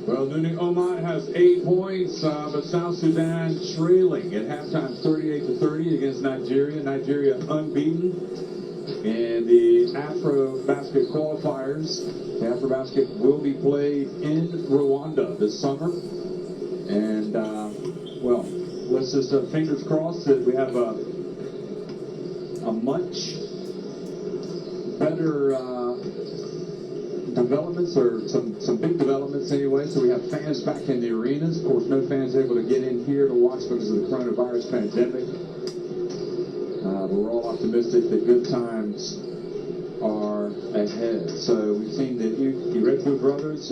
Well, Nuni Oman has 8 points, but South Sudan trailing at halftime 38-30 against Nigeria. Nigeria unbeaten in the Afrobasket qualifiers. The Afrobasket will be played in Rwanda this summer. And, well, let's just fingers crossed that we have a much better developments, or some big developments anyway. So we have fans back in the arenas. Of course, no fans able to get in here to watch because of the coronavirus pandemic. But we're all optimistic that good times are ahead. So we've seen the Irefu brothers,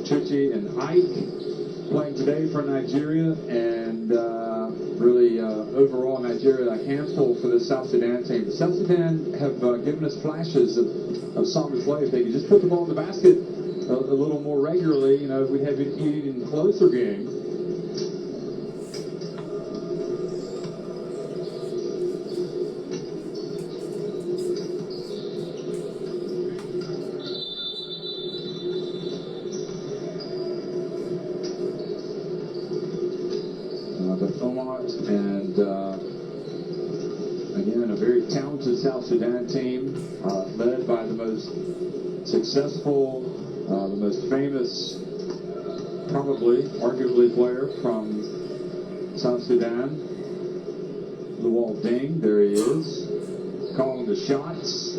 Chuchi and Ike, playing today for Nigeria, and really overall Nigeria a handful for the South Sudan team. South Sudan have given us flashes of solid play. If they could just put the ball in the basket a little more regularly, you know, we'd have an even closer game. And again, a very talented South Sudan team, led by the most successful, the most famous, probably, arguably, player from South Sudan, Luol Deng. There he is, calling the shots.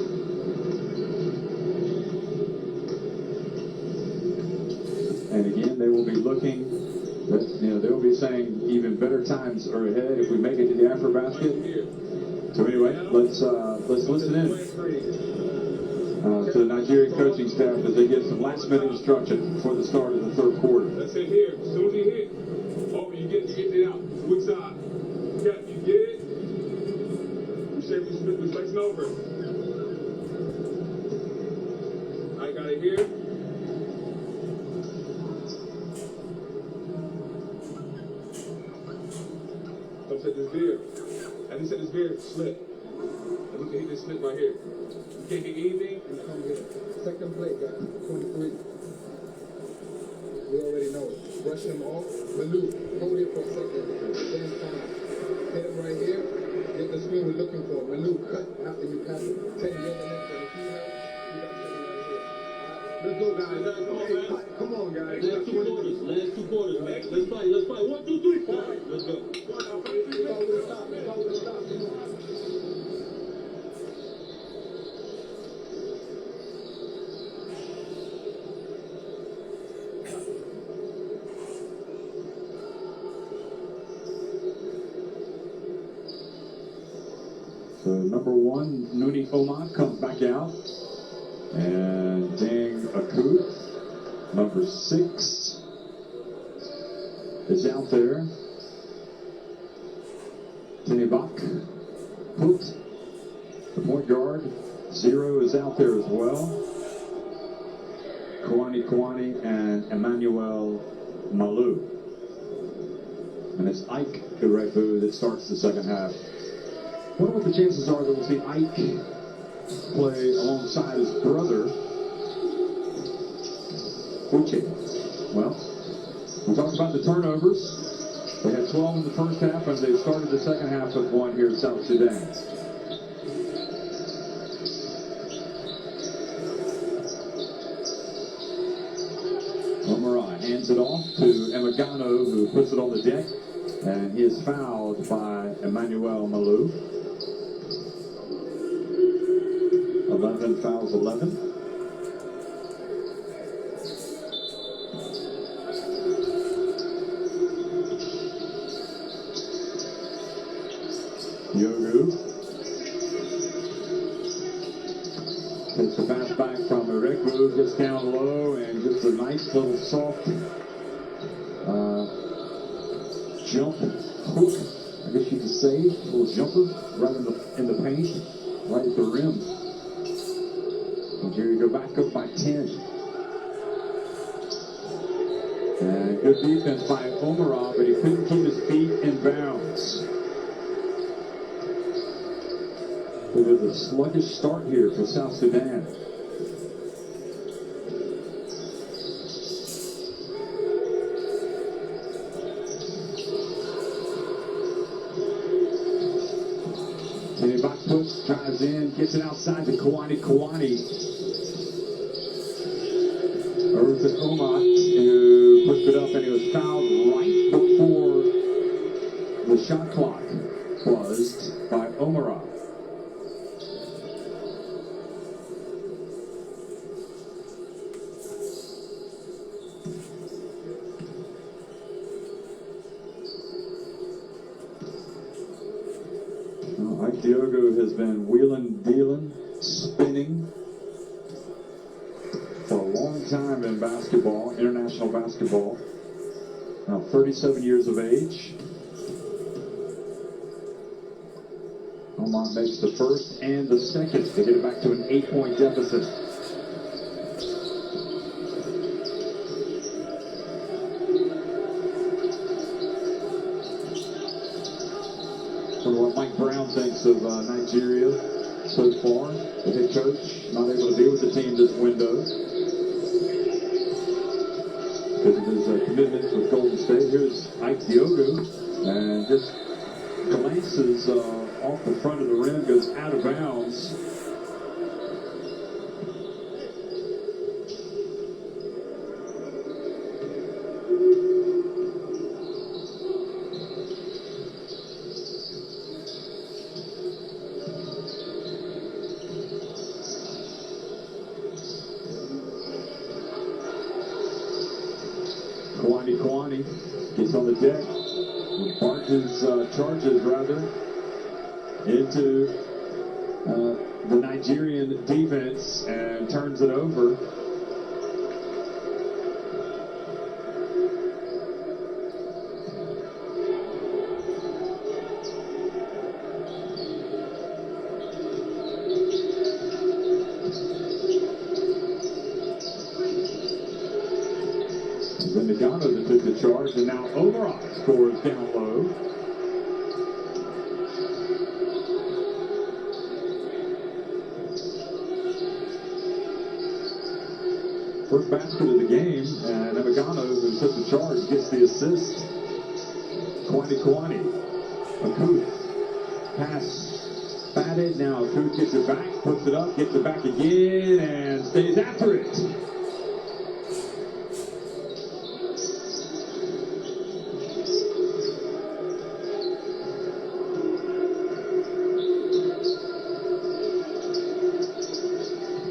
And again, they will be looking. But, you know, they'll be saying even better times are ahead if we make it to the Afrobasket. So anyway, let's listen in to the Nigerian coaching staff as they give some last-minute instruction before the start of the third quarter. Let's hit here. As soon as you hit, oh, you get it out. Which side? Yeah, you get it. You shape this flexing over. I got it here. Don't set this beard. And he said this beard slip. And we can hit this slip right here. You can't hit anything, and come here. Second play, guys. 23. We already know it. Brush him off. Malou, hold it for a second. Then time. Hit him right here. Get the screen we're looking for. Malou, cut after you pass it. 10 the other next one. If you have, you got something right here. Let's go, guys. Come on, guys. Last 2 quarters. Last 2 quarters, man. Let's fight. 1, 2, 3, 4. Let's go. So number 1, Nuni Oman, comes back out. And Deng Akut, number 6, is out there. Tenebak Put, the point guard, 0 is out there as well. Kwani and Emmanuel Malou. And it's Ike Irefu that starts the second half. I wonder what the chances are that we'll see Ike play alongside his brother, Uche. Well, we talked about the turnovers. They had 12 in the first half, and they started the second half with 1 here in South Sudan. Omarai hands it off to Emagano, who puts it on the deck, and he is fouled by Emmanuel Malou. 11 fouls, 11. Yogu takes the pass back from Irefu, gets down low and gets a nice little soft jump hook, I guess you could say, a little jumper right in the paint, right at the rim. Nigeria go back up by 10. And good defense by Omarai, but he couldn't keep his feet in bounds. It is a sluggish start here for South Sudan. drives in, gets it outside to Kwani. Over to Omot, who pushed it up, and he was fouled right before the shot clock buzzed by Omara. Ike Diogo has been wheeling, dealing, spinning for a long time in basketball, international basketball. Now 37 years of age. Omot makes the first and the second to get it back to an 8-point deficit. Wonder what Mike Brown thinks of Nigeria so far. The head coach not able to deal with the team this window because of his commitments with Golden State. Here's Ike Diogo, and just glances off the front of the rim, goes out of bounds. Kwani gets on the deck, charges into the Nigerian defense and turns it over. Then Nagano that took the charge, and now Omar scores down low. First basket of the game, and Nagano, who took the charge, gets the assist. Kwani. Akuth. Pass batted. Now Akuth gets it back, puts it up, gets it back again, and stays after it.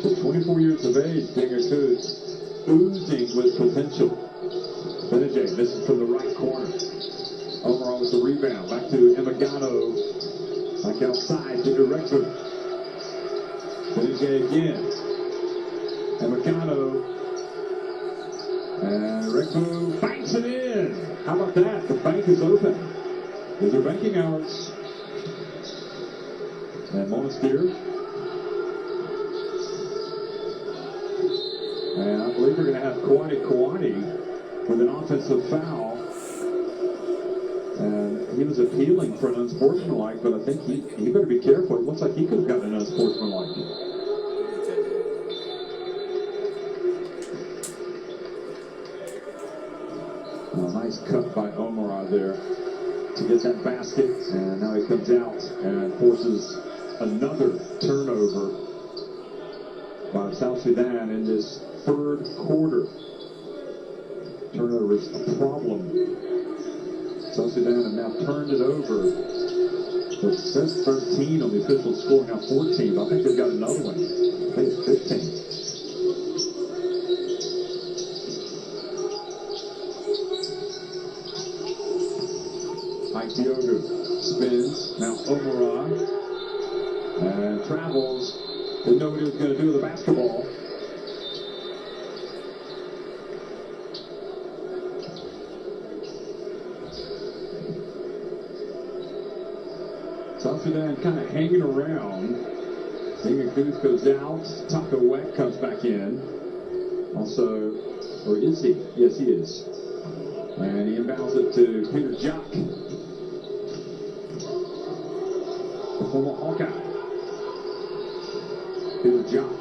Just 24 years of age, Dinger Akuth, oozing with potential. Benajay, this is from the right corner. Omar with the rebound. Back to Emagano. Back outside to Director. Benajay again. Emagano. And Director banks it in. How about that? The bank is open. These are banking hours. And Monastir. And I believe we're going to have Kwani with an offensive foul. And he was appealing for an unsportsmanlike, but I think he better be careful. It looks like he could have gotten an unsportsmanlike. A nice cut by Omar there to get that basket. And now he comes out and forces another turnover by South Sudan in this third quarter. Turnovers a problem. South Sudan have now turned it over. It says 13 on the official score, now 14. I think they've got another one. I think it's 15. Ike Diogo spins. Now Omara. And travels. Didn't know what he was going to do with the basketball. South Sudan kind of hanging around. Dinger Akuth goes out. Taco Weck comes back in. Also, or is he? Yes, he is. And he inbounds it to Peter Jock, the former Hawkeye. Peter Jock.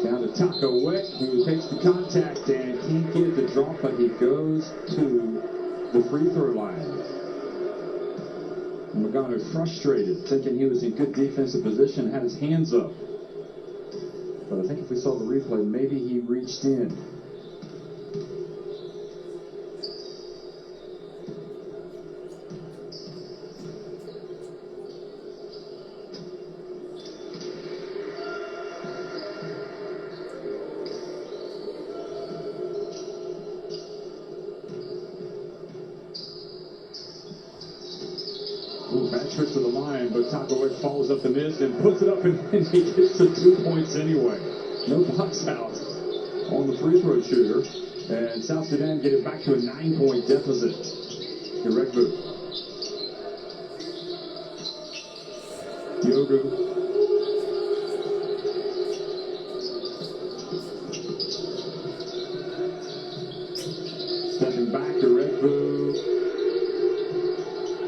Down to Taco Weck, who takes the contact and can't get the drop, but he goes to the free throw line. Magano frustrated, thinking he was in good defensive position, had his hands up. But I think if we saw the replay, maybe he reached in. Bad trick to the line, but Takawek follows up the miss and puts it up, and he gets the 2 points anyway. No box out on the free throw shooter, and South Sudan get it back to a 9-point deficit. Iregbu. Diogu. Stepping back, Iregbu.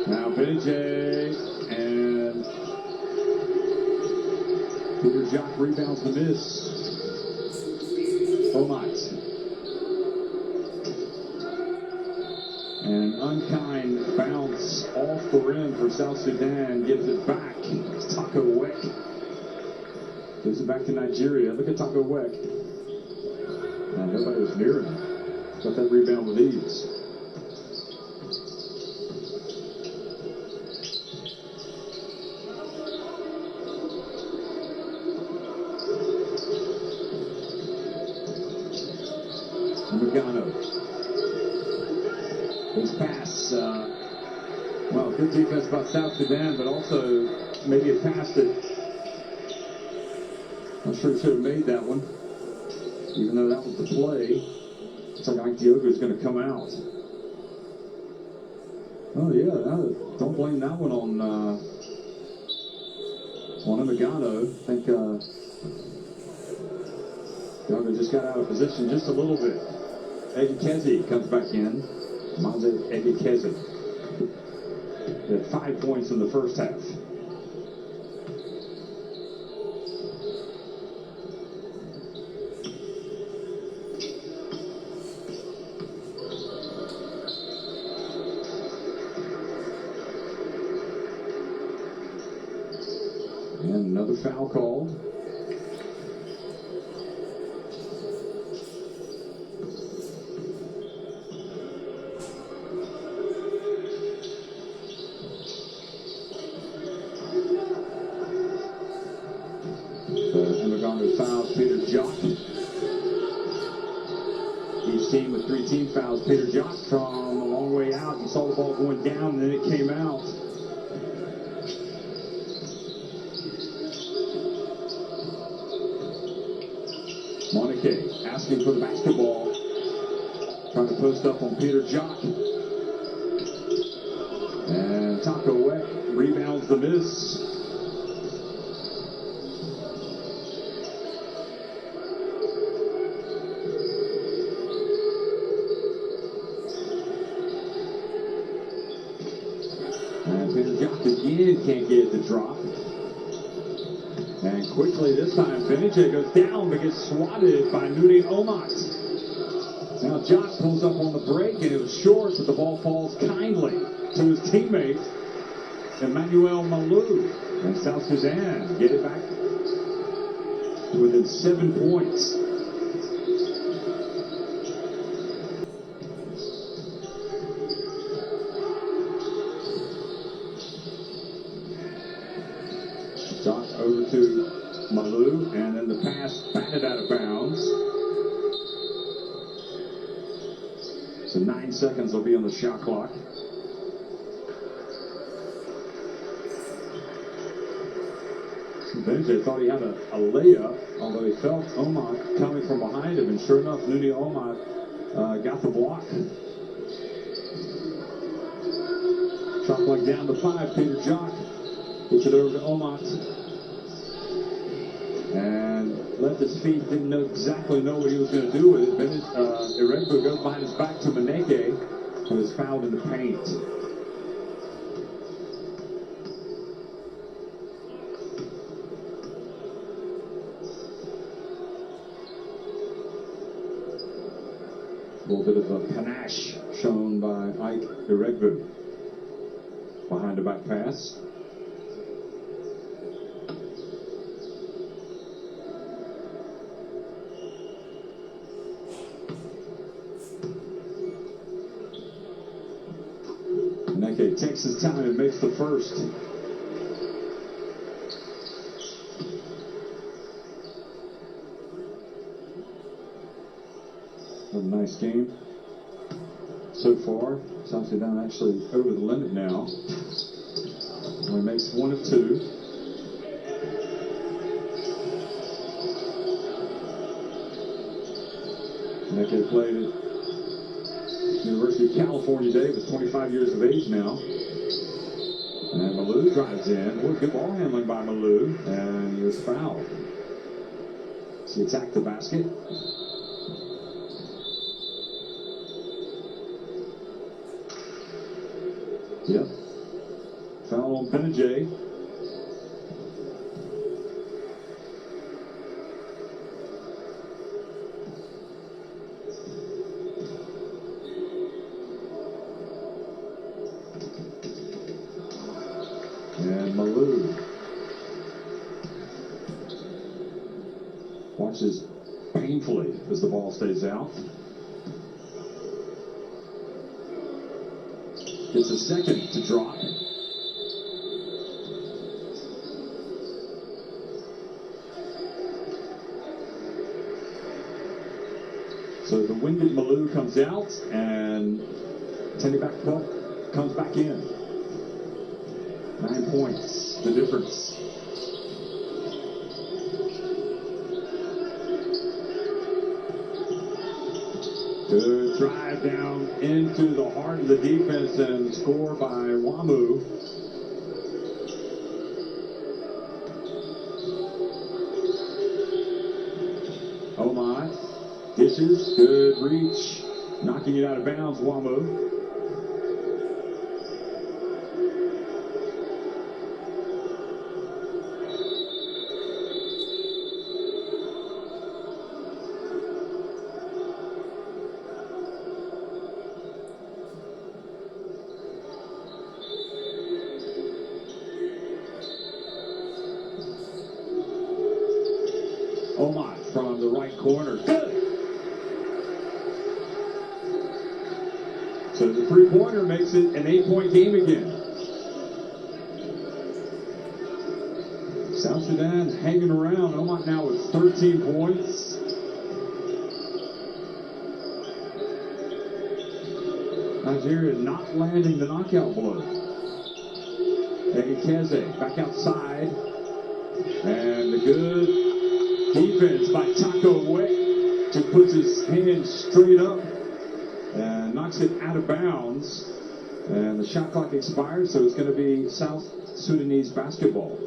Now Benjay and Peter Jock rebounds the miss. Omat. And an unkind bounce off the rim for South Sudan. Gives it back. It's Taco Weck. Gives it back to Nigeria. Look at Taco Weck. Now nobody was near him. Got that rebound with ease. Magano. His pass, well, good defense by South Sudan, but also maybe a pass that I'm not sure he should have made that one, even though that was the play. It's like Diogu is going to come out. Oh yeah, don't blame that one on Magano. I think Diogu just got out of position just a little bit. Egekezi comes back in. Manze Egekezi. He had 5 points in the first half. And another foul called. Fouls Peter Jock. Each team with 3 team fouls. Peter Jock from a long way out. You saw the ball going down and then it came out. Monike asking for the basketball. Trying to post up on Peter Jock. And Taco Weck rebounds the miss. Again, can't get it to drop. And quickly this time, Benjay goes down but gets swatted by Nuni Omat. Now Jock pulls up on the break and it was short, but the ball falls kindly to his teammate, Emmanuel Malou. And South Sudan get it back to within 7 points. Jock over to Malou, and then the pass batted out of bounds. So 9 seconds will be on the shot clock. Benjay thought he had a layup, although he felt Omat coming from behind him, and sure enough, Nuni Omat got the block. Shot clock down to 5. Peter Jock gets it over to Omat. And left his feet, didn't exactly know what he was going to do with it. Iregbu goes behind his back to Maneke, who is fouled in the paint. A little bit of a panache shown by Ike Iregbu. behind the back pass. Neke takes his time and makes the first. A nice game so far. South Sudan actually over the limit now. Only makes 1 of 2. Neke played at University of California Davis, 25 years of age now. And Malou drives in. Boy, good ball handling by Malou. And he was fouled. So he attacked the basket. Yep. Foul on Benajay. And Malou watches painfully as the ball stays out. Gets a second to drop. So the winded Malou comes out, and Tenny back puck comes back in. 9 points, the difference. Good drive down into the heart of the defense and score by Wamu. Oh my. Dishes, good reach. Knocking it out of bounds, Wamu. Omar from the right corner. Good. So the three-pointer makes it an 8-point game again. South Sudan hanging around. Omar now with 13 points. Nigeria not landing the knockout blow. Egekeze back outside. And the good defense by Taco Wet. Just puts his hand straight up and knocks it out of bounds. And the shot clock expires, so it's going to be South Sudanese basketball.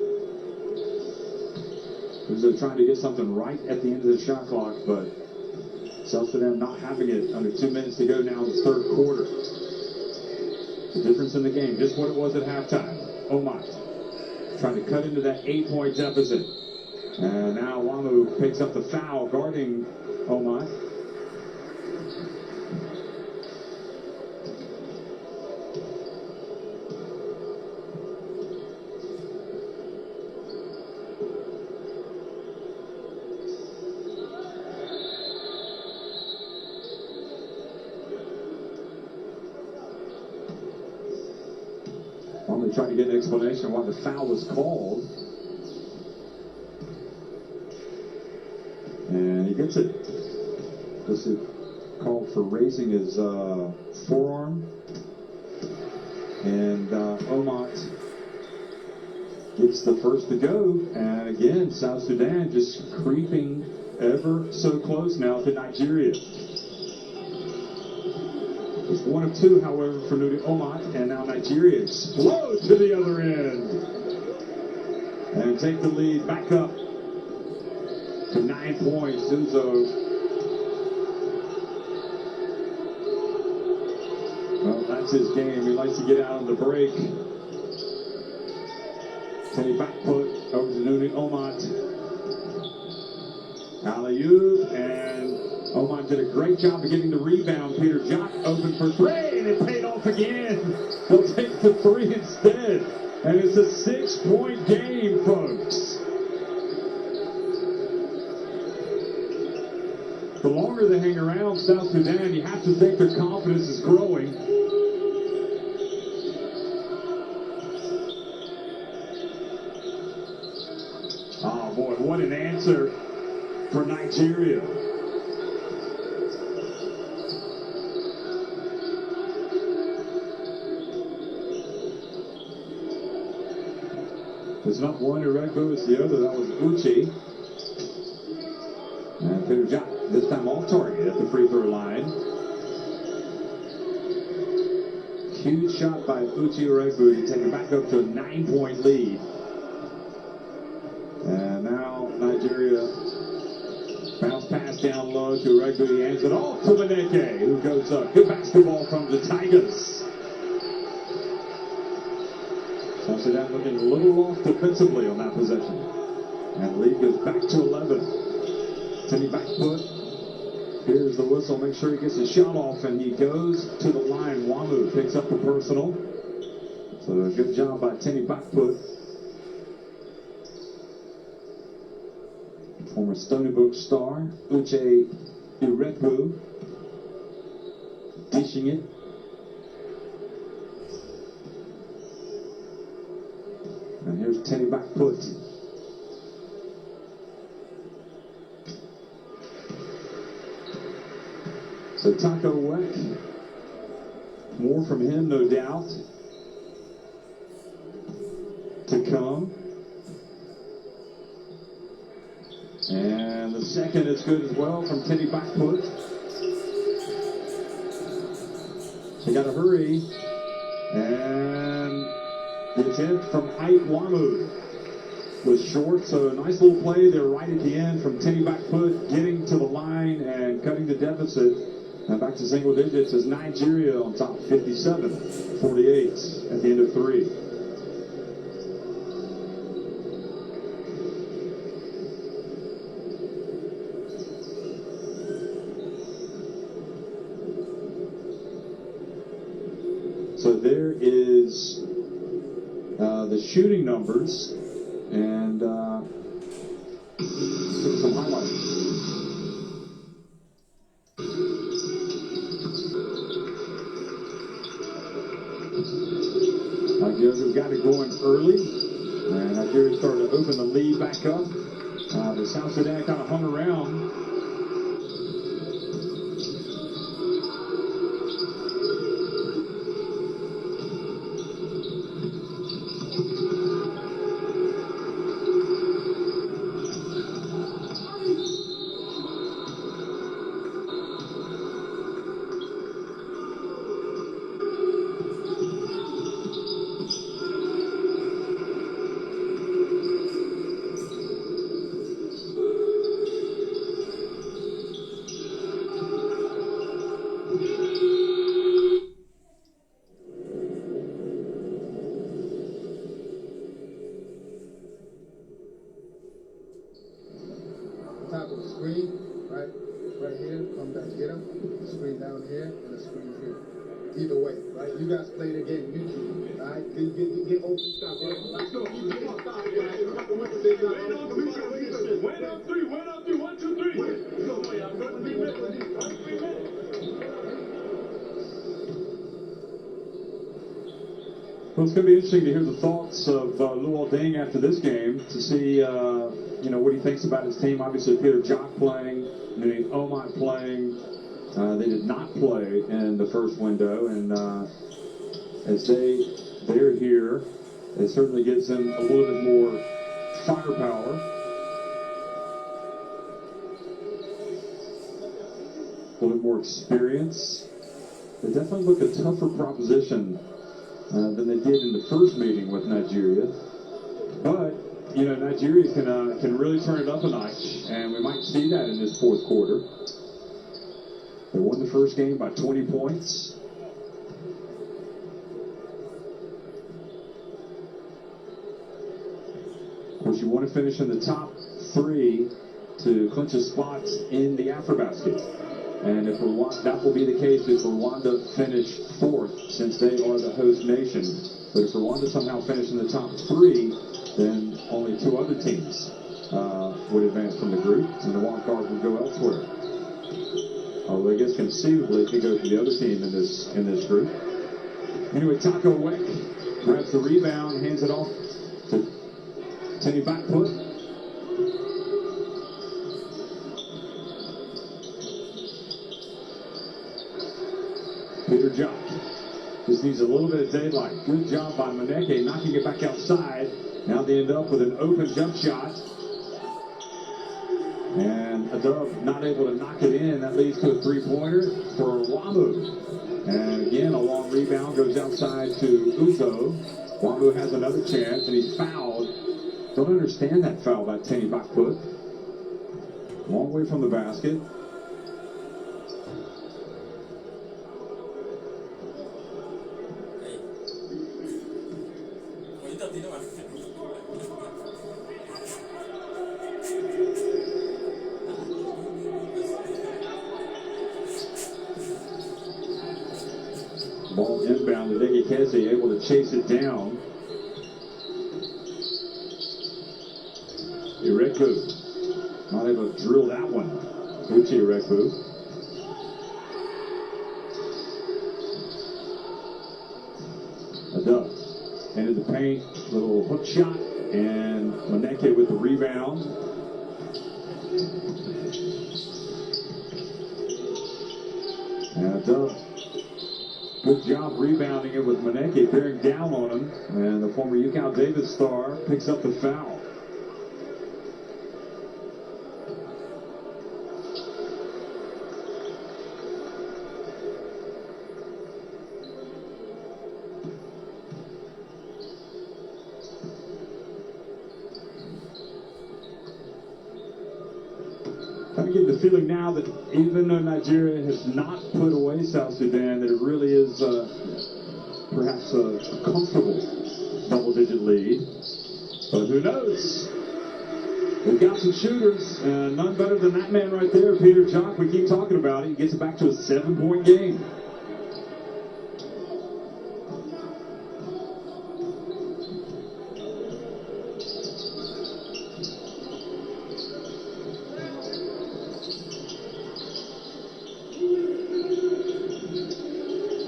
They're trying to get something right at the end of the shot clock, but South Sudan not having it. Under 2 minutes to go now in the third quarter. The difference in the game, just what it was at halftime. Omar trying to cut into that 8-point deficit. And now Wamu picks up the foul guarding Omar. Wamu trying to get an explanation why the foul was called. And he gets it. This is called for raising his forearm. And Omot gets the first to go. And again, South Sudan just creeping ever so close now to Nigeria. It's 1 of 2, however, for Nudi Omot. And now Nigeria explodes to the other end. And take the lead back up to 9 points. Uzo. Well, that's his game. He likes to get out on the break. Take back put over to Nuni Omot. Alley-oop and Oman did a great job of getting the rebound. Peter Jock open for three, and it paid off again. They'll take the three instead. And it's a 6-point game, folks. The longer they hang around South Sudan, you have to think their confidence is growing. Oh, boy, what an answer for Nigeria. There's not one Ireko, it's the other. That was Uche. And Peter Jock, this time off target at the free throw line. Huge shot by Uche Ireko to take it back up to a 9-point lead. And now Nigeria bounce pass down low to Ireko. He hands it off to Maneke, who goes up. Good basketball from the Tigers. South Sudan looking a little off defensively on that possession. And the lead goes back to 11. Timmy back foot. Here's the whistle. Make sure he gets his shot off, and he goes to the line. Wamu picks up the personal. So a good job by Timmy Backfoot. Former Stony Brook star, Uche Ireku, dishing it. And here's Timmy Backfoot. So Taco Weck, more from him, no doubt, to come. And the second is good as well from Timmy Backfoot. They got to hurry. And the attempt from Ike Wamu was short, so a nice little play there right at the end from Timmy Backfoot, getting to the line and cutting the deficit. And back to single digits as Nigeria on top, 57-48 at the end of three. So there is the shooting numbers and some highlights. Nigeria's got it going early, and Nigeria started to open the lead back up. But South Sudan kind of hung around. Top of the screen, right here, come back, get him. Screen down here and a screen here. Either way, right? You guys play the game, you two, all right? Get open, stop. Let's go. Win on three, 1, 2, 3. Go, boy, I'm going to be ready. 3 minutes. Well, it's going to be interesting to hear the thoughts of Luol Deng after this game to see, what he thinks about his team. Obviously, Peter Jock playing, Oman playing. They did not play in the first window, and as they're here, it certainly gives them a little bit more firepower. A little bit more experience. They definitely look a tougher proposition than they did in the first meeting with Nigeria. But, Nigeria can really turn it up a notch, and we might see that in this fourth quarter. They won the first game by 20 points. Of course, you want to finish in the top 3 to clinch a spot in the Afrobasket. And if Rwanda, that will be the case if Rwanda finish fourth, since they are the host nation. But if Rwanda somehow finish in the top three, then only two other teams would advance from the group, and the wild card would go elsewhere. Although I guess conceivably it could go to the other team in this group. Anyway, Taco Weck grabs the rebound, hands it off to Tenny Backfoot. Peter Jock just needs a little bit of daylight. Good job by Maneke knocking it back outside. Now they end up with an open jump shot. And a dub not able to knock it in. That leads to a three-pointer for Wamu. And again, a long rebound goes outside to Uzo. Wamu has another chance, and he's fouled. Don't understand that foul by Tenny Backfoot. Long way from the basket. Ball inbound to Negekese, able to chase it down. Ireku not able to drill that one. Uchi Ireku. A dub. Into the paint, little hook shot, and Maneke with the rebound. And a dub. Good job rebounding it with Maneke, bearing down on him. And the former UCal Davis star picks up the foul. I get the feeling now that even though Nigeria has not put away South Sudan, that it really is perhaps a comfortable double-digit lead. But who knows? We've got some shooters, none better than that man right there, Peter Jock. We keep talking about it. He gets it back to a 7-point game.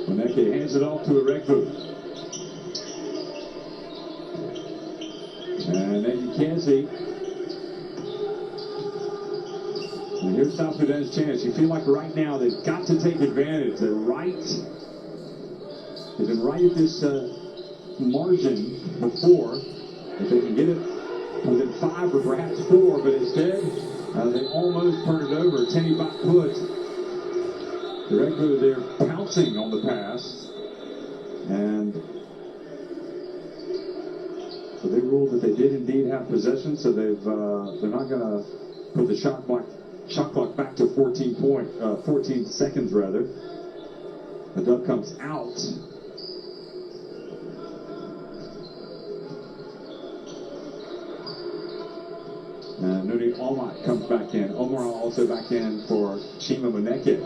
Maneke hands it off to Ireku. And Negekese. And here's South Sudan's chance. You feel like right now they've got to take advantage. They've been right at this margin before. If they can get it within 5 or perhaps 4, but instead they almost turned it over. Tenny Backfoot. Ireku there pouncing on the pass. And so they ruled that they did indeed have possession, so they're not going to put the shot clock back to 14 seconds rather. The dub comes out. Nuni Omar comes back in. Omar also back in for Chima Maneke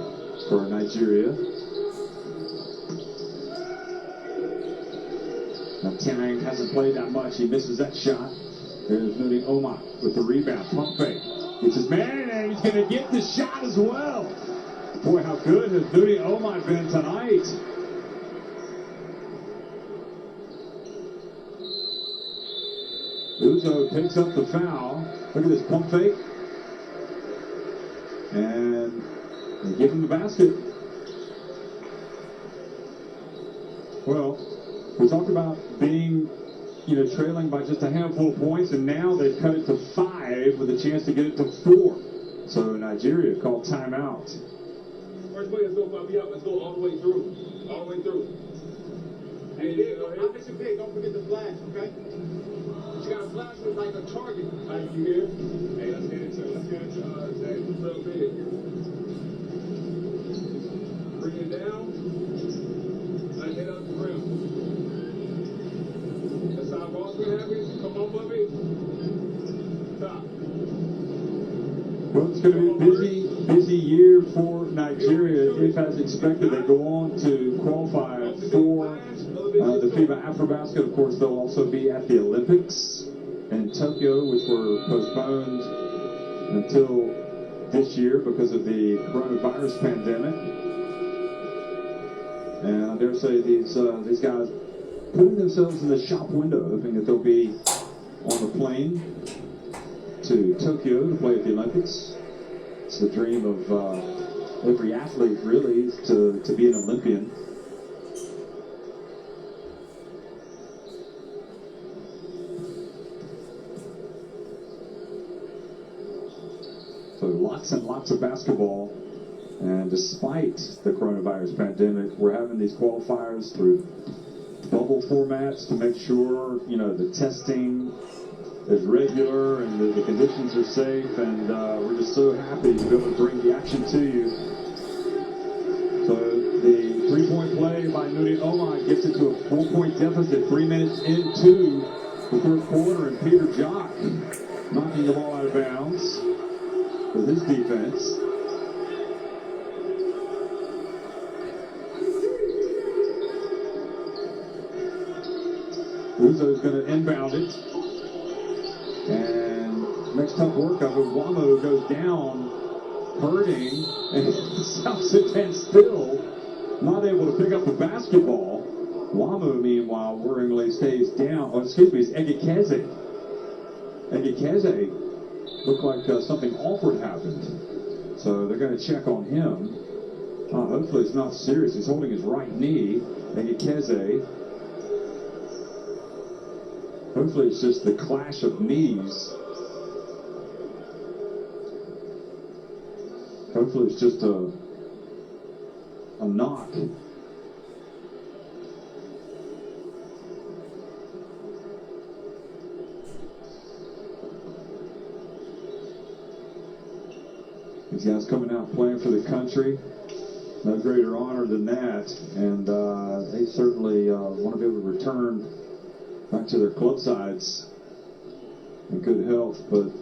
for Nigeria. Now Tiang hasn't played that much. He misses that shot. There's Nuni Omar with the rebound. Pump fake. Gets his man, and he's going to get the shot as well. Boy, how good has Nuni Omar been tonight? Uzo picks up the foul. Look at this pump fake. And they give him the basket. Well, we talked about being, trailing by just a handful of points, and now they've cut it to 5 with a chance to get it to 4. So Nigeria called timeout. First play, let's go 5 out. Let's go all the way through. All the way through. Hey, there you go. I'll let you big. Don't forget the flash, okay? You got to flash with like a target. Like you here? Hey, let's get it to Zay. Real big. Bring it down. Like head up the rim. That's how Boston happens. Come up of it. Top. going to be a busy year for Nigeria. If, as expected, they go on to qualify for the Fiba Afrobasketball. Of course, they'll also be at the Olympics in Tokyo, which were postponed until this year because of the coronavirus pandemic. And I dare say these guys putting themselves in the shop window, hoping that they'll be on the plane to Tokyo to play at the Olympics. It's the dream of every athlete, really, to be an Olympian. So lots and lots of basketball. And despite the coronavirus pandemic, we're having these qualifiers through bubble formats to make sure, the testing is regular and the conditions are safe, and we're just so happy to be able to bring the action to you. So the three-point play by Nuri Omar gets it to a 4-point deficit 3 minutes into the third quarter, and Peter Jock knocking the ball out of bounds with his defense. Uzo's going to inbound it. And makes tough work of it. Wamo goes down, hurting, and South Sudan still not able to pick up the basketball. Wamo, meanwhile, worryingly stays down. Oh, excuse me, it's Egekeze. Egekeze looked like something awkward happened. So they're going to check on him. Hopefully it's not serious. He's holding his right knee. Egekeze. Hopefully it's just the clash of knees. Hopefully it's just a knock. These guys coming out playing for the country. No greater honor than that. And they certainly want to be able to return back to their club sides in good health. But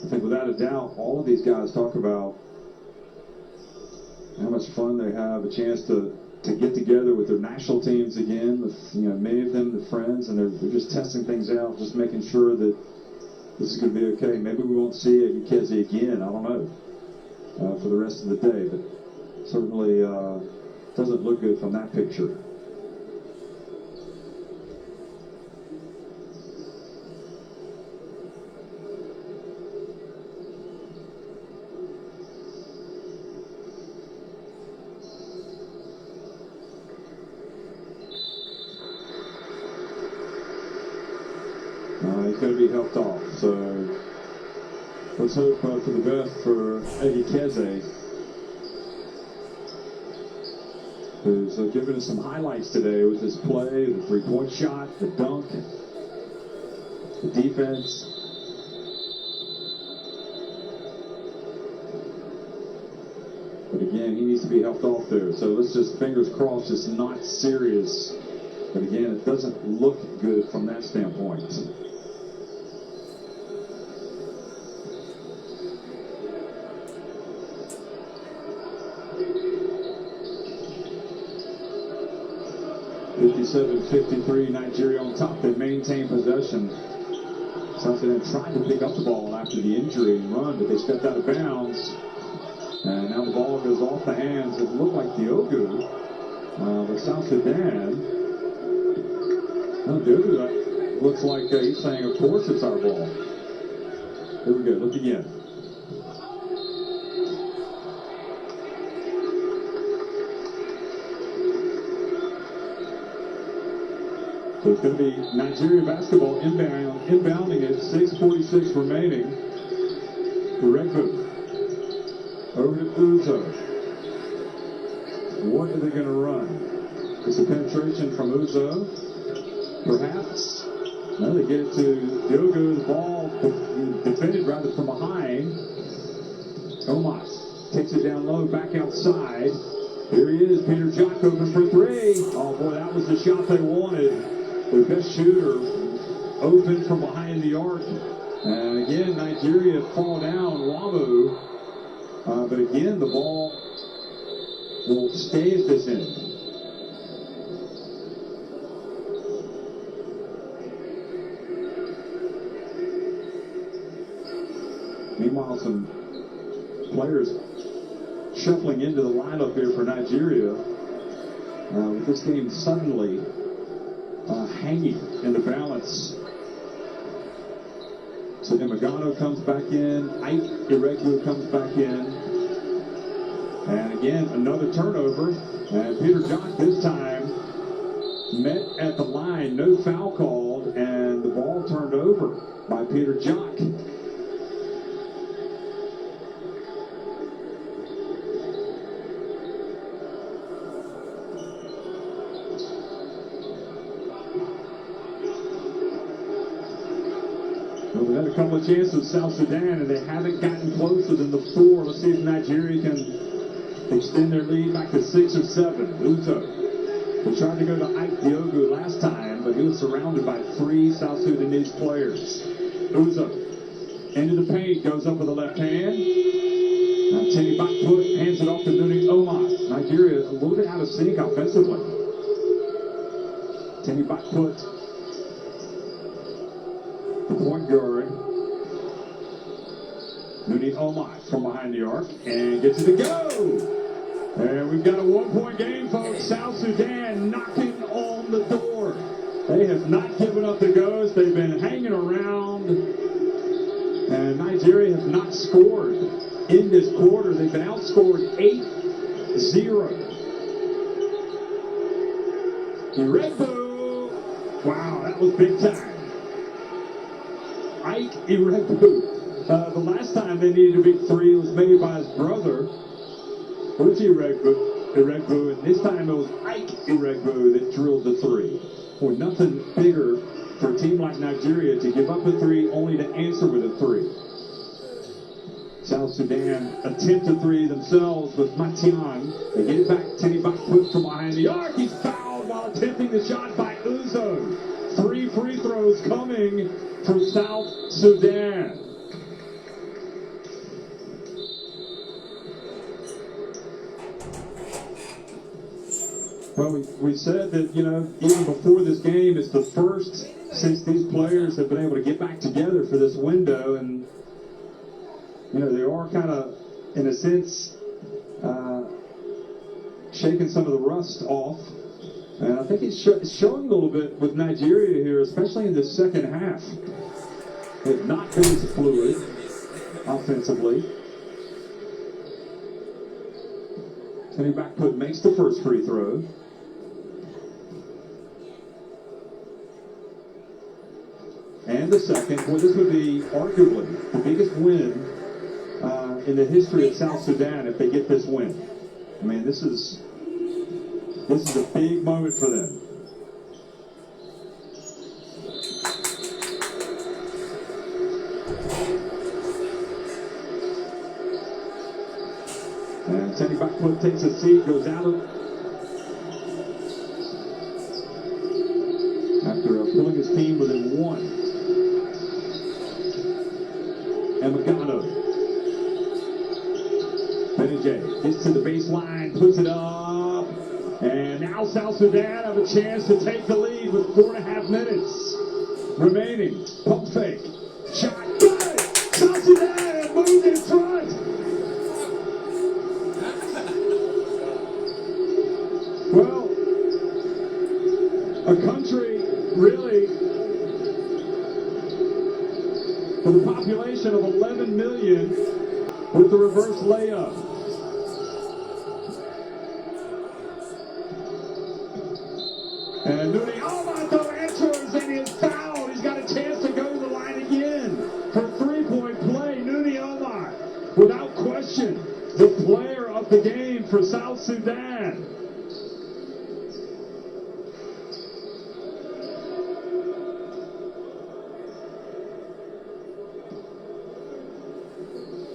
I think without a doubt, all of these guys talk about how much fun they have, a chance to get together with their national teams again, with many of them, the friends, and they're just testing things out, just making sure that this is going to be okay. Maybe we won't see Egekeze again, I don't know, for the rest of the day, but certainly doesn't look good from that picture. He's going to be helped off, so let's hope for the best for Egekeze, who's given us some highlights today with his play, the three-point shot, the dunk, the defense. But again, he needs to be helped off there, so let's just fingers crossed it's not serious. But again, it doesn't look good from that standpoint. .57-53, Nigeria on top. They maintain possession. South Sudan tried to pick up the ball after the injury and run, but they stepped out of bounds. And now the ball goes off the hands. It looked like Diogu, but South Sudan. Diogu looks like he's saying, of course it's our ball. Here we go. Look again. So it's going to be Nigeria basketball inbounding at 6:46 remaining. The red boot over to Uzo. What are they going to run? It's a penetration from Uzo, perhaps. No, they get it to Diogu. The ball defended rather from behind. Omas takes it down low, back outside. Here he is, Peter Jock open for three. Oh boy, that was the shot they wanted. Their best shooter open from behind the arc. And again, Nigeria fall down, Wamu. But again, the ball will stay at this end. Meanwhile, some players shuffling into the lineup here for Nigeria. With this game suddenly hanging in the balance. So Imagano comes back in. Ike Iregu comes back in. And again, another turnover. And Peter Jock this time met at the line. No foul called. And the ball turned over by Peter Jock. We've had a couple of chances, South Sudan, and they haven't gotten closer than the 4. Let's see if Nigeria can extend their lead back to 6 or 7. Uzo. They tried to go to Ike Diogu last time, but he was surrounded by 3 South Sudanese players. Uzo into the paint, goes up with the left hand. Now Tenny Bakput hands it off to Nuni Omar. Nigeria a little bit out of sync offensively. Tenny Bakput, the point guard, Nuni Omar from behind the arc, and gets it to go. And we've got a 1-point game, folks. South Sudan knocking on the door. They have not given up the ghost. They've been hanging around. And Nigeria has not scored in this quarter. They've been outscored 8-0. Iregu. Wow, that was big time. Ike Iregu. The last time they needed a big 3 was made by his brother, Uchi Iregu, and this time it was Ike Iregu that drilled the 3. Boy, nothing bigger for a team like Nigeria to give up a 3 only to answer with a 3. South Sudan attempt a 3 themselves with Matian. They get it back. Tenny Bakput from behind the arc. He's fouled while attempting the shot by Uzo. 3 free throws coming for South Sudan. Well, we said that, even before this game, it's the first since these players have been able to get back together for this window. And, they are kind of, in a sense, shaking some of the rust off. And I think it's showing a little bit with Nigeria here, especially in the second half. They've not been as fluid offensively. Tenny Bakput makes the first free throw. And the second. Well, this would be arguably the biggest win in the history of South Sudan if they get this win. I mean, this is a big moment for them. And Tenny Bakput takes a seat, goes out after pulling his team within 1. And Magano. Benajay gets to the baseline, puts it up, and now South Sudan have a chance to take the lead with 4.5 minutes remaining. Pump fake, shot, got it! South Sudan moved in front! Well, a country really with a population of 11 million with the reverse layup. And Nuni Almato enters and he is fouled. He's got a chance to go to the line again for 3-point play. Nuni Omar, without question, the player of the game for South Sudan.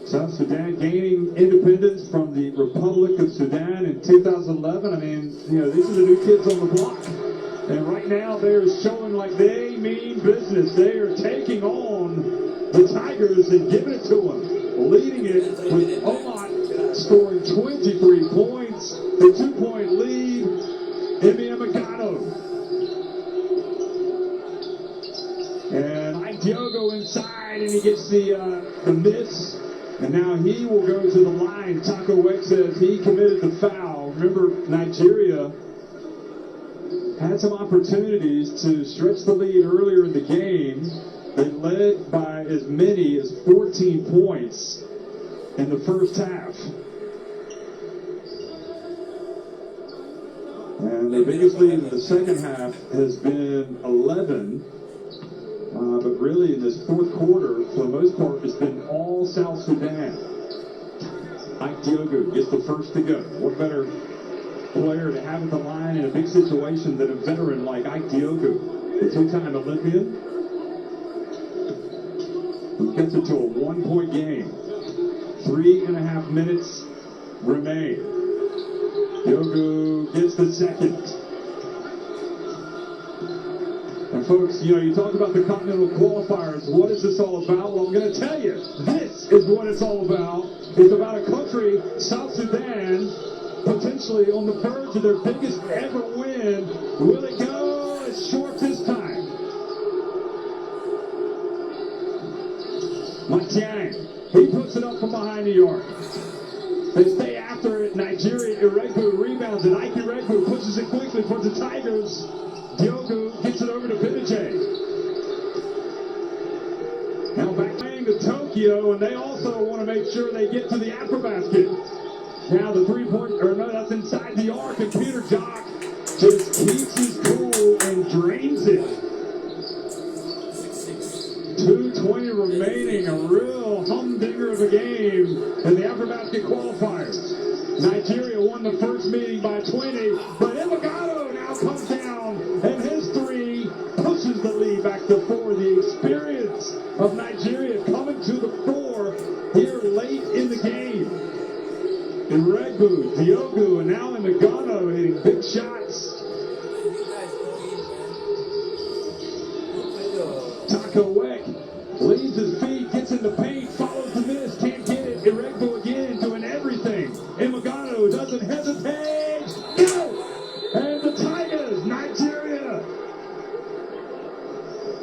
South Sudan gaining independence from the Republic of Sudan in 2011. I mean, these are the new kids on the block. And right now they're showing like they mean business. They are taking on the Tigers and giving it to them. Leading it with Omot scoring 23 points. The 2-point lead. Emi Amagano. And Mike Diogo inside, and he gets the miss. And now he will go to the line. Taco Weck says he committed the foul. Remember, Nigeria had some opportunities to stretch the lead earlier in the game. They led by as many as 14 points in the first half. And their biggest lead in the second half has been 11. But really, in this fourth quarter, for the most part, it's been all South Sudan. Ike Diogo gets the first to go. What better player to have at the line in a big situation than a veteran like Ike Diogo, the two-time Olympian? Who gets it to a one-point game. 3.5 minutes remain. Diogo gets the second. And folks, you talk about the Continental Qualifiers. What is this all about? Well, I'm going to tell you. This is what it's all about. It's about a country, South Sudan, potentially on the verge of their biggest ever win. Will it go as short this time? Matiang, he puts it up from behind the arc. They stay after it. Nigeria, Iregu rebounds it. Ike Iregu pushes it quickly for the Tigers. Diogo gets it over to Pinajay. Now back to Tokyo, and they also want to make sure they get to the Afrobasket. Now the three-point, that's inside the arc, and Peter Jock just keeps his cool and drains it. 2:20 remaining, a real humdinger of a game in the Afrobasket qualifiers. Nigeria won the first meeting by 20, but Imagado now comes down, and his three pushes the lead back to 4. The experience of Nigeria coming to the fore here late in the game. Iregu, Diogo, and now Imagado hitting big shots. Taco Weck leaves his feet, gets in the paint, follows the miss, can't get it. Iregu again doing everything. Imagado doesn't hesitate. Go! And the Tigers, Nigeria,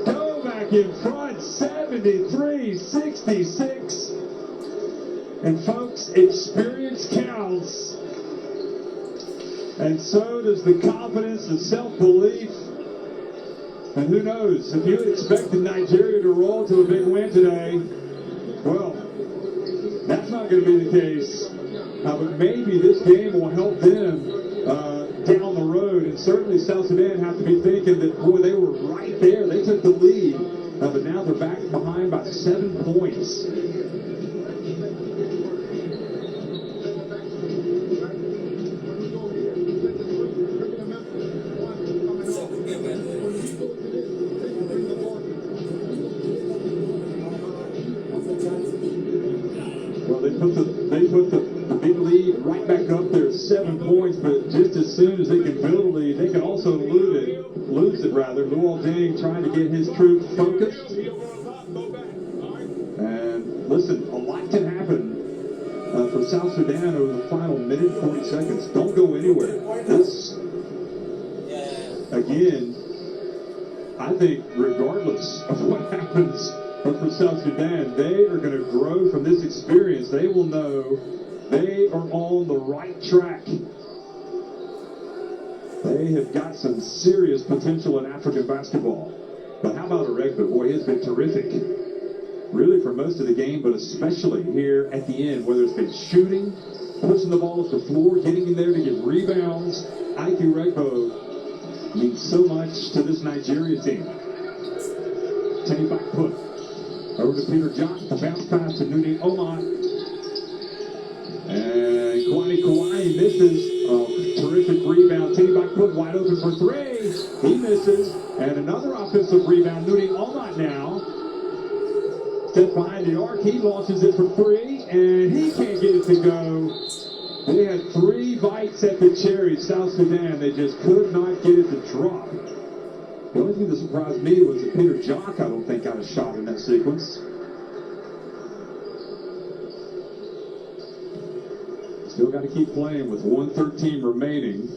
go back in front, 73-66. And folks, experience counts. And so does the confidence and self-belief. And who knows, if you had expected Nigeria to roll to a big win today, well, that's not going to be the case. But maybe this game will help them down the road. And certainly South Sudan have to be thinking that, boy, they were right there. They took the lead. But now they're back behind by 7 points. Well, they put the big lead right back up there, 7 points, but just as soon as they can build a lead, they can also lose it. Luol Deng trying to get his troops focused. And listen, a lot can happen for South Sudan over the final minute, 40 seconds. Don't go anywhere. This, again, I think regardless of what happens for South Sudan, they are going to grow from this experience. They will know they are on the right track. They have got some serious potential in African basketball. But how about Iregu? Boy, he has been terrific. Really for most of the game, but especially here at the end, whether it's been shooting, pushing the ball up the floor, getting in there to get rebounds. Ike Iregu means so much to this Nigeria team. Teddy back put. Over to Peter Jock, the bounce pass to Nuni Omot. And Kwani Kawhi misses. Terrific rebound. Teddy back put wide open for 3. He misses. And another offensive rebound. Nuni Omot now. Step behind the arc. He launches it for 3. And he can't get it to go. They had 3 bites at the cherry, South Sudan. They just could not get it to drop. The only thing that surprised me was that Peter Jock, I don't think, got a shot in that sequence. Still got to keep playing with 1:13 remaining.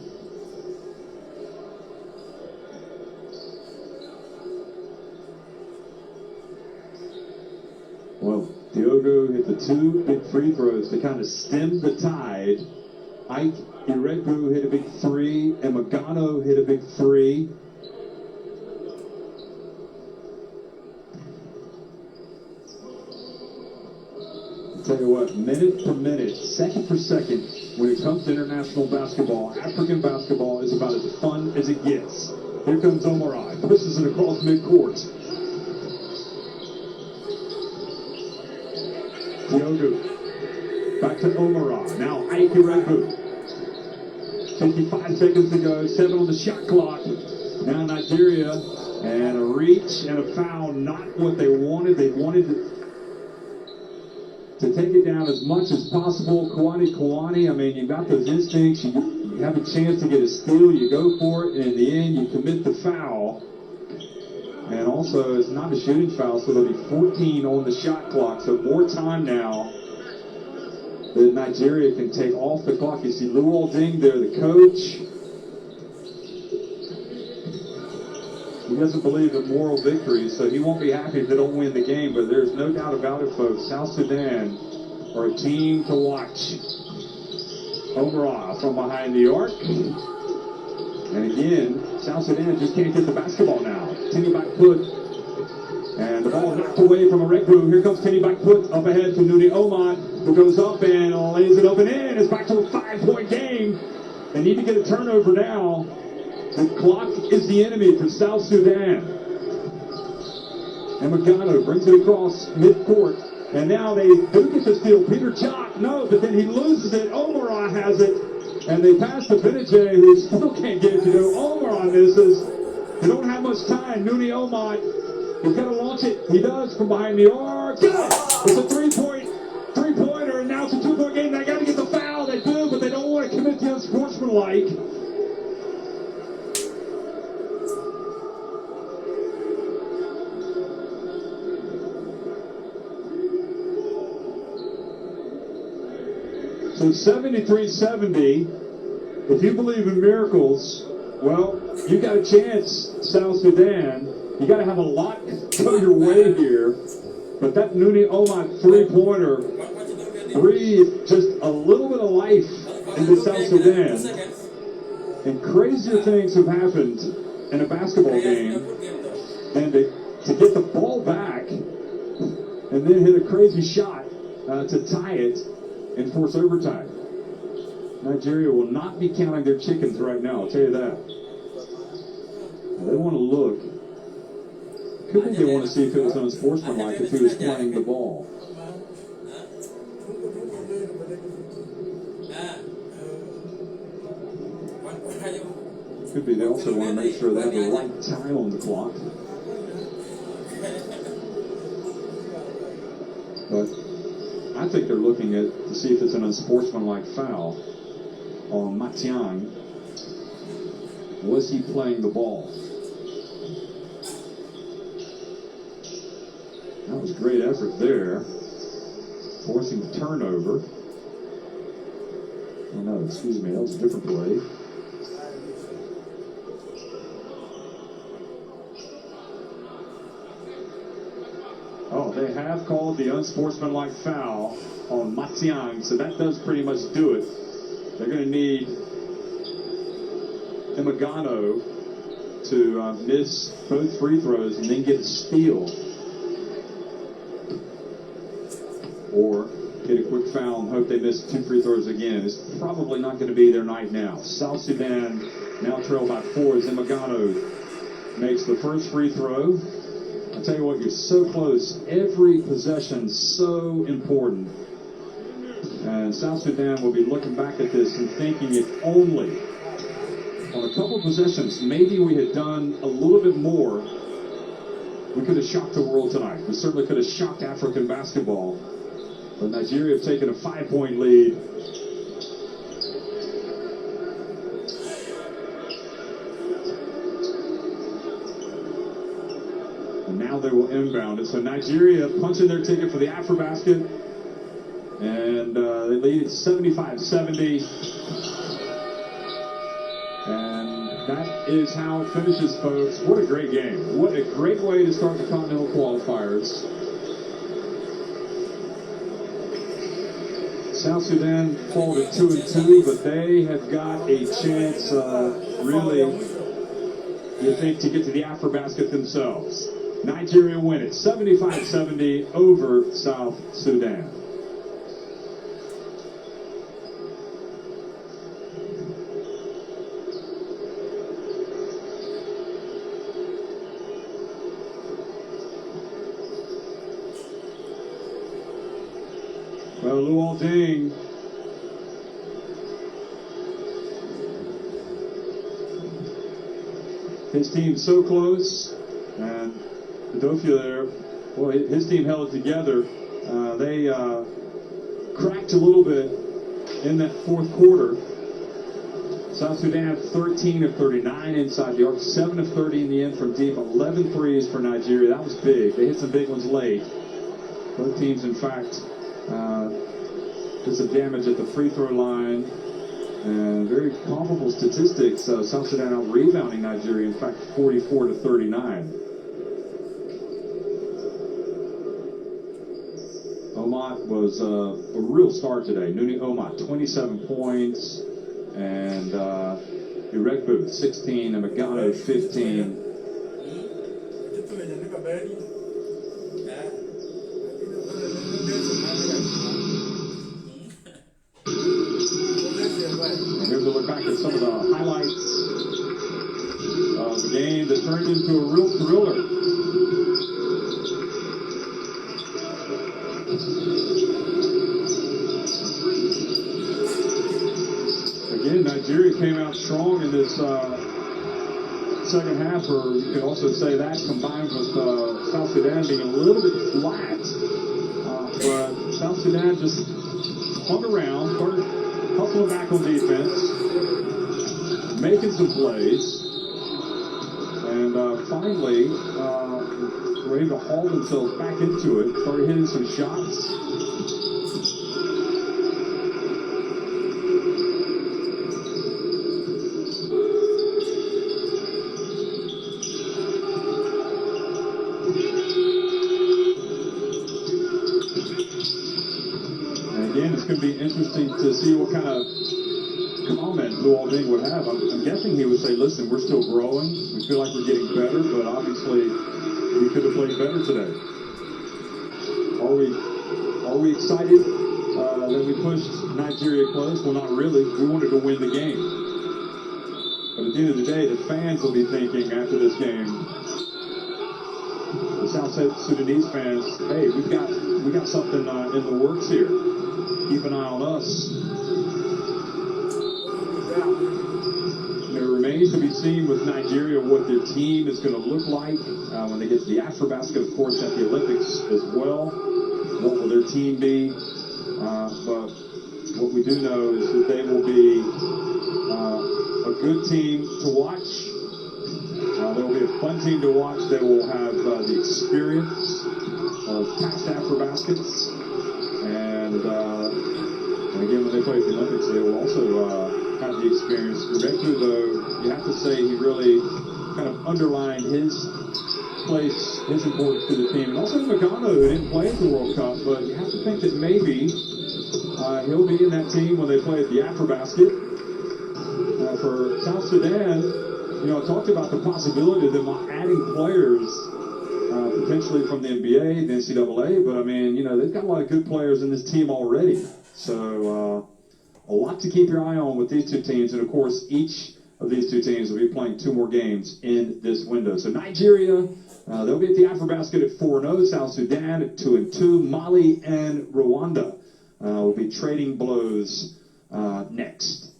Well, Diogo hit the two big free throws to kind of stem the tide. Ike Iregbu hit a big three, and Magano hit a big three. I'll tell you what, minute per minute, second for second, when it comes to international basketball, African basketball is about as fun as it gets. Here comes Omarai, pushes it across midcourt. Diogo, back to Omarai, now Ike Iregbu. 55 seconds to go, 7 on the shot clock. Now Nigeria, and a reach and a foul, not what they wanted. They wanted to take it down as much as possible. Kwani, I mean, you got those instincts. You have a chance to get a steal, you go for it, and in the end, you commit the foul. And also, it's not a shooting foul, so there'll be 14 on the shot clock, so more time now that Nigeria can take off the clock. You see Luol Deng there, the coach. He doesn't believe in moral victories, so he won't be happy if they don't win the game. But there's no doubt about it, folks. South Sudan are a team to watch. Omarai from behind the arc. And again, South Sudan just can't get the basketball now. Kenny back foot. And the ball knocked away from Iregbu. Here comes Kenny back foot up ahead to Nuni Omad, who goes up and lays it up and in. It's back to a 5-point game. They need to get a turnover now. The clock is the enemy for South Sudan. And Magano brings it across midcourt. And now they do get the steal. Peter Chalk, no, but then he loses it. Omarai has it. And they pass to Benajay, who still can't get it to go. Omarai misses. They don't have much time. Nuni Omad, he's got to launch it. He does from behind the arc. It's a three-pointer, and now it's a 2-point game. They got to get the foul. They do, but they don't want to commit the unsportsmanlike. So 73-70, if you believe in miracles, well, you got a chance, South Sudan. You got to have a lot go your way here. But that Nuni Omad three-pointer breathed just a little bit of life into South Sudan. And crazier things have happened in a basketball game than to get the ball back and then hit a crazy shot to tie it and force overtime. Nigeria will not be counting their chickens right now, I'll tell you that. They want to look. Could be they want to see if it was unsportsmanlike if he was playing the ball. Could be they also want to make sure they have the right time on the clock. But I think they're looking at to see if it's an unsportsmanlike foul on Matiang. Was he playing the ball? That was great effort there, forcing the turnover. Oh no, excuse me, that was a different play. Oh, they have called the unsportsmanlike foul on Matiang, so that does pretty much do it. They're going to need Imagano to miss both free throws and then get a steal. Or get a quick foul and hope they miss 2 free throws again. It's probably not going to be their night now. South Sudan now trail by 4 as Imagano makes the first free throw. I tell you what, you're so close. Every possession so important. And South Sudan will be looking back at this and thinking if only on a couple of possessions, maybe we had done a little bit more, we could have shocked the world tonight. We certainly could have shocked African basketball. But Nigeria have taken a 5-point lead. And now they will inbound it. So Nigeria punching their ticket for the Afrobasket. And they lead. It's 75-70. And that is how it finishes, folks. What a great game. What a great way to start the Continental Qualifiers. South Sudan fall to 2-2, but they have got a chance, really, you think, to get to the Afrobasket themselves. Nigeria win it 75-70 over South Sudan. Well, Luol Deng his team's so close, and Adofia there, well, his team held it together. They cracked a little bit in that fourth quarter. South Sudan 13 of 39 inside the arc, 7 of 30 in the end from deep, 11 threes for Nigeria. That was big. They hit some big ones late. Both teams, in fact, did some damage at the free throw line. And very comparable statistics. South Sudan out rebounding Nigeria, in fact, 44-39. Omat was a real star today. Nuni Omat, 27 points. And Irekbu, 16. And Magano, 15. And here's a look back at some of the highlights of the game that turned into a real thriller. Again, Nigeria came out strong in this second half, or you could also say that combined with South Sudan being a little bit flat. But South Sudan just hung around, started hustling back on defense, making some plays, and finally were able to haul themselves back into it, started hitting some shots. Again, it's going to be interesting to see what kind of comment Luol Deng would have. I'm guessing he would say, listen, we're still growing. We feel like we're getting better, but obviously we could have played better today. Are we excited that we pushed Nigeria close? Well, not really. We wanted to win the game. But at the end of the day, the fans will be thinking after this game, the South Sudanese fans, hey, we got something in the works here. Keep an eye on us. It remains to be seen with Nigeria what their team is going to look like when they get to the Afrobasket, of course, at the Olympics as well. What will their team be? But what we do know is that they will be a good team to watch. They will be a fun team to watch. They will have the experience of past Afrobaskets. And again, when they play at the Olympics, they will also have the experience. Irekbu, though, you have to say he really kind of underlined his place, his importance to the team. And also Magano, who didn't play at the World Cup, but you have to think that maybe he'll be in that team when they play at the Afrobasket. For South Sudan, you know, I talked about the possibility of them adding players potentially from the NBA, the NCAA, but I mean, you know, they've got a lot of good players in this team already. So a lot to keep your eye on with these two teams. And of course, each of these two teams will be playing 2 more games in this window. So Nigeria, they'll be at the Afrobasket at 4-0. South Sudan at 2-2. Mali and Rwanda will be trading blows next.